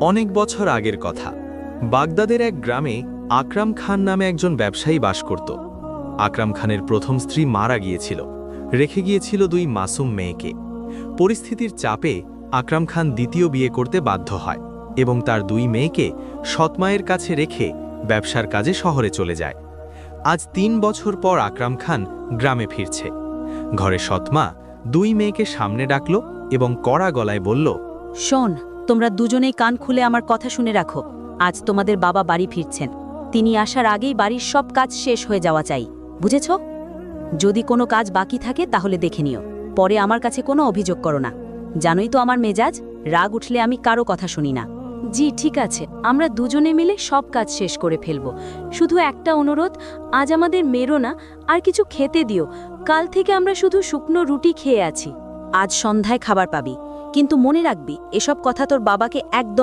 অনেক বছর আগের কথা। বাগদাদের এক গ্রামে আকরাম খান নামে একজন ব্যবসায়ী বাস করত। আকরাম খানের প্রথম স্ত্রী মারা গিয়েছিল, রেখে গিয়েছিল 2 মাসুম মেয়েকে। পরিস্থিতির চাপে আকরাম খান দ্বিতীয় বিয়ে করতে বাধ্য হয় এবং তার 2 মেয়েকে সৎমায়ের কাছে রেখে ব্যবসার কাজে শহরে চলে যায়। আজ 3 বছর পর আকরাম খান গ্রামে ফিরছে। ঘরে সৎমা 2 মেয়েকে সামনে ডাকল এবং কড়া গলায় বলল, শোন, তোমরা দুজনেই কান খুলে আমার কথা শুনে রাখো। আজ তোমাদের বাবা বাড়ি ফিরছেন। তিনি আসার আগেই বাড়ির সব কাজ শেষ হয়ে যাওয়া চাই, বুঝেছ? যদি কোনো কাজ বাকি থাকে তাহলে দেখে নিও, পরে আমার কাছে কোনো অভিযোগ করো না। জানোই তো আমার মেজাজ, রাগ উঠলে আমি কারো কথা শুনি না। জি ঠিক আছে, আমরা দুজনে মিলে সব কাজ শেষ করে ফেলব। শুধু একটা অনুরোধ, আজ আমাদের মেরো না, আর কিছু খেতে দিও। কাল থেকে আমরা শুধু শুকনো রুটি খেয়ে আছি। আজ সন্ধ্যায় খাবার পাবি, কিন্তু মনে রাখবি এসব কথা তোর বাবাকে একদম